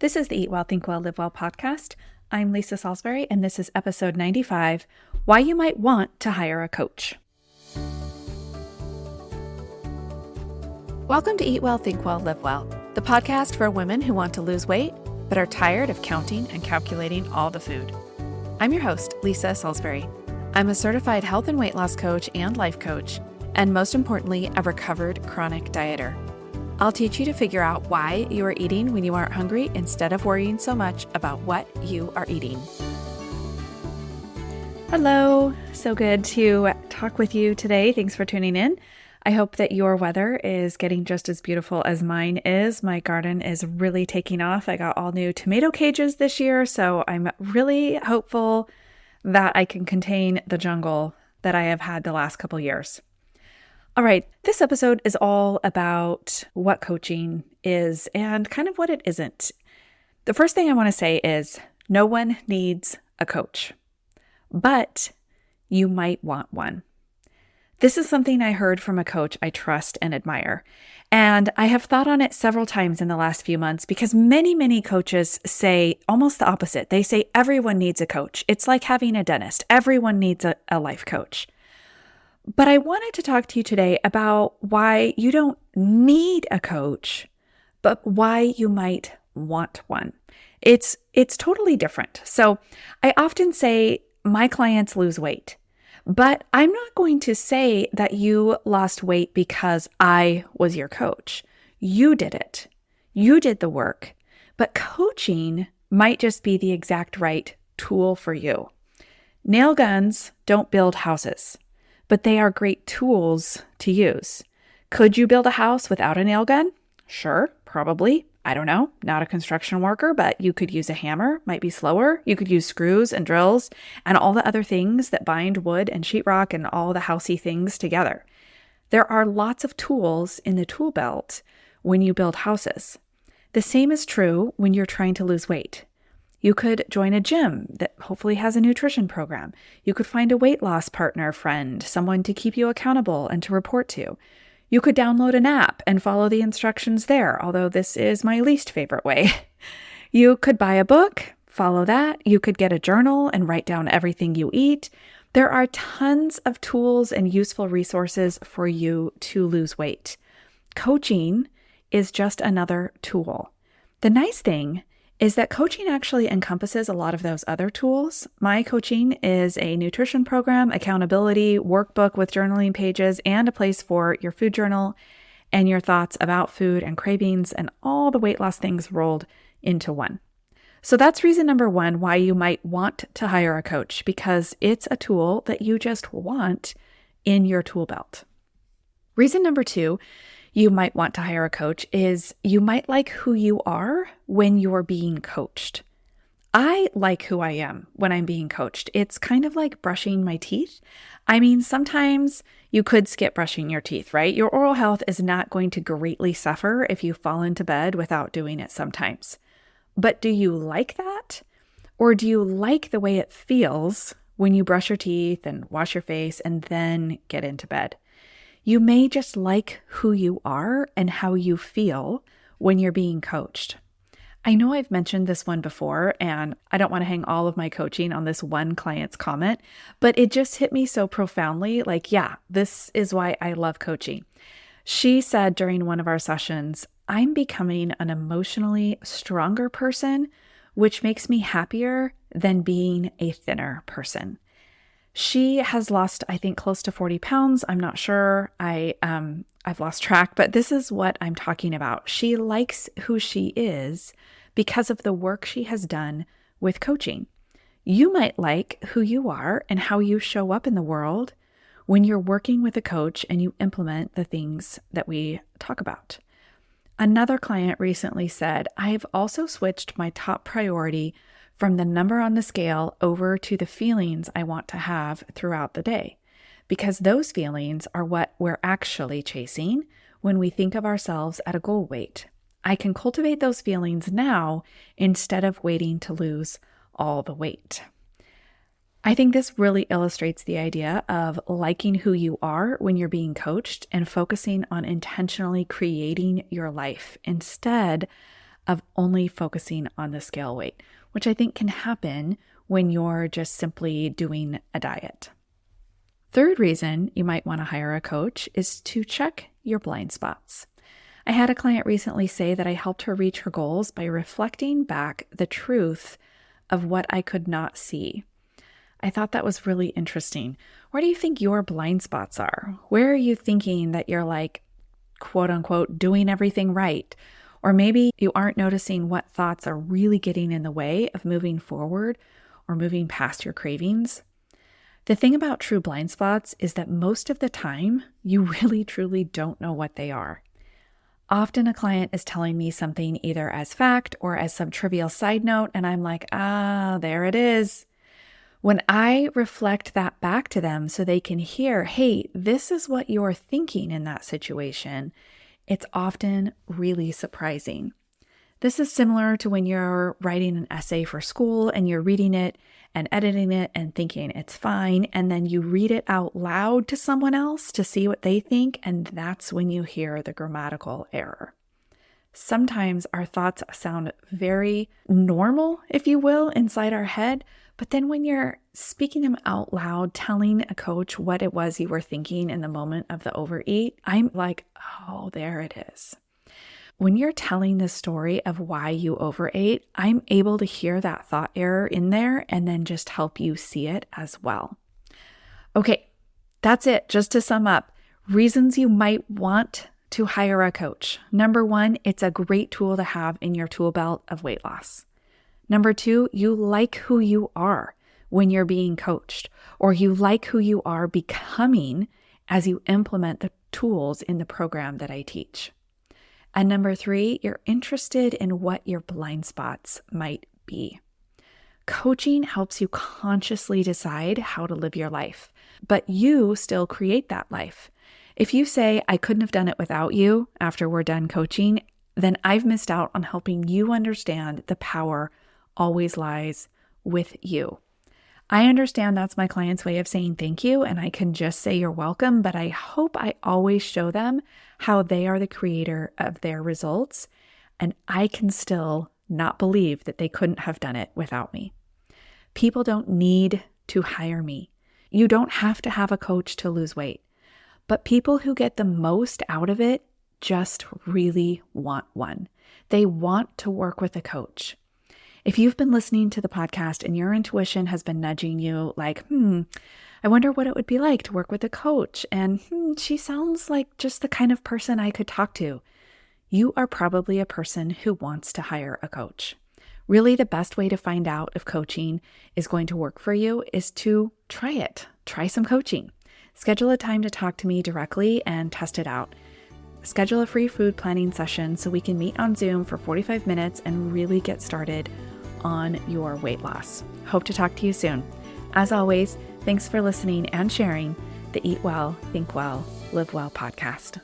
This is the Eat Well, Think Well, Live Well podcast. I'm Lisa Salisbury, and this is episode 95, Why You Might Want to Hire a Coach. Welcome to Eat Well, Think Well, Live Well, the podcast for women who want to lose weight but are tired of counting and calculating all the food. I'm your host, Lisa Salisbury. I'm a certified health and weight loss coach and life coach, and most importantly, a recovered chronic dieter. I'll teach you to figure out why you are eating when you aren't hungry instead of worrying so much about what you are eating. Hello, so good to talk with you today. Thanks for tuning in. I hope that your weather is getting just as beautiful as mine is. My garden is really taking off. I got all new tomato cages this year, so I'm really hopeful that I can contain the jungle that I have had the last couple years. All right, this episode is all about what coaching is and kind of what it isn't. The first thing I want to say is no one needs a coach, but you might want one. This is something I heard from a coach I trust and admire, and I have thought on it several times in the last few months because many coaches say almost the opposite. They say everyone needs a coach. It's like having a dentist. Everyone needs a life coach. But I wanted to talk to you today about why you don't need a coach, but why you might want one. It's totally different. So I often say my clients lose weight, but I'm not going to say that you lost weight because I was your coach. You did it. You did the work, but coaching might just be the exact right tool for you. Nail guns don't build houses, but they are great tools to use. Could you build a house without a nail gun? Sure, probably. I don't know, not a construction worker, but you could use a hammer, might be slower. You could use screws and drills and all the other things that bind wood and sheetrock and all the housey things together. There are lots of tools in the tool belt when you build houses. The same is true when you're trying to lose weight. You could join a gym that hopefully has a nutrition program. You could find a weight loss partner, friend, someone to keep you accountable and to report to. You could download an app and follow the instructions there, although this is my least favorite way. You could buy a book, follow that. You could get a journal and write down everything you eat. There are tons of tools and useful resources for you to lose weight. Coaching is just another tool. The nice thing is that coaching actually encompasses a lot of those other tools. My coaching is a nutrition program, accountability, workbook with journaling pages, and a place for your food journal and your thoughts about food and cravings and all the weight loss things rolled into one. So that's reason number one why you might want to hire a coach, because it's a tool that you just want in your tool belt. Reason number two you might want to hire a coach is you might like who you are when you're being coached. I like who I am when I'm being coached. It's kind of like brushing my teeth. I mean, sometimes you could skip brushing your teeth, right? Your oral health is not going to greatly suffer if you fall into bed without doing it sometimes. But do you like that? Or do you like the way it feels when you brush your teeth and wash your face and then get into bed? You may just like who you are and how you feel when you're being coached. I know I've mentioned this one before, and I don't want to hang all of my coaching on this one client's comment, but it just hit me so profoundly. Like, yeah, this is why I love coaching. She said during one of our sessions, I'm becoming an emotionally stronger person, which makes me happier than being a thinner person. She has lost, I think, close to 40 pounds. I'm not sure. I've lost track, but this is what I'm talking about. She likes who she is because of the work she has done with coaching. You might like who you are and how you show up in the world when you're working with a coach and you implement the things that we talk about. Another client recently said, I've also switched my top priority from the number on the scale over to the feelings I want to have throughout the day, because those feelings are what we're actually chasing when we think of ourselves at a goal weight. I can cultivate those feelings now instead of waiting to lose all the weight. I think this really illustrates the idea of liking who you are when you're being coached and focusing on intentionally creating your life instead of only focusing on the scale weight, which I think can happen when you're just simply doing a diet. Third reason you might want to hire a coach is to check your blind spots. I had a client recently say that I helped her reach her goals by reflecting back the truth of what I could not see. I thought that was really interesting. Where do you think your blind spots are? Where are you thinking that you're like, quote unquote, doing everything right? Or maybe you aren't noticing what thoughts are really getting in the way of moving forward or moving past your cravings. The thing about true blind spots is that most of the time, you really truly don't know what they are. Often a client is telling me something either as fact or as some trivial side note, and I'm like, there it is. When I reflect that back to them so they can hear, hey, this is what you're thinking in that situation, it's often really surprising. This is similar to when you're writing an essay for school and you're reading it and editing it and thinking it's fine, and then you read it out loud to someone else to see what they think, and that's when you hear the grammatical error. Sometimes our thoughts sound very normal, if you will, inside our head, but then when you're speaking them out loud, telling a coach what it was you were thinking in the moment of the overeat, I'm like, oh, there it is. When you're telling the story of why you overate, I'm able to hear that thought error in there and then just help you see it as well. Okay, that's it. Just to sum up, reasons you might want to hire a coach. Number one, it's a great tool to have in your tool belt of weight loss. Number two, you like who you are when you're being coached, or you like who you are becoming as you implement the tools in the program that I teach. And number three, you're interested in what your blind spots might be. Coaching helps you consciously decide how to live your life, but you still create that life. If you say, I couldn't have done it without you after we're done coaching, then I've missed out on helping you understand the power always lies with you. I understand that's my client's way of saying thank you, and I can just say you're welcome, but I hope I always show them how they are the creator of their results, and I can still not believe that they couldn't have done it without me. People don't need to hire me. You don't have to have a coach to lose weight, but people who get the most out of it just really want one. They want to work with a coach. If you've been listening to the podcast and your intuition has been nudging you like, I wonder what it would be like to work with a coach, and she sounds like just the kind of person I could talk to, you are probably a person who wants to hire a coach. Really, the best way to find out if coaching is going to work for you is to try it. Try some coaching. Schedule a time to talk to me directly and test it out. Schedule a free food planning session so we can meet on Zoom for 45 minutes and really get started on your weight loss. Hope to talk to you soon. As always, thanks for listening and sharing the Eat Well, Think Well, Live Well podcast.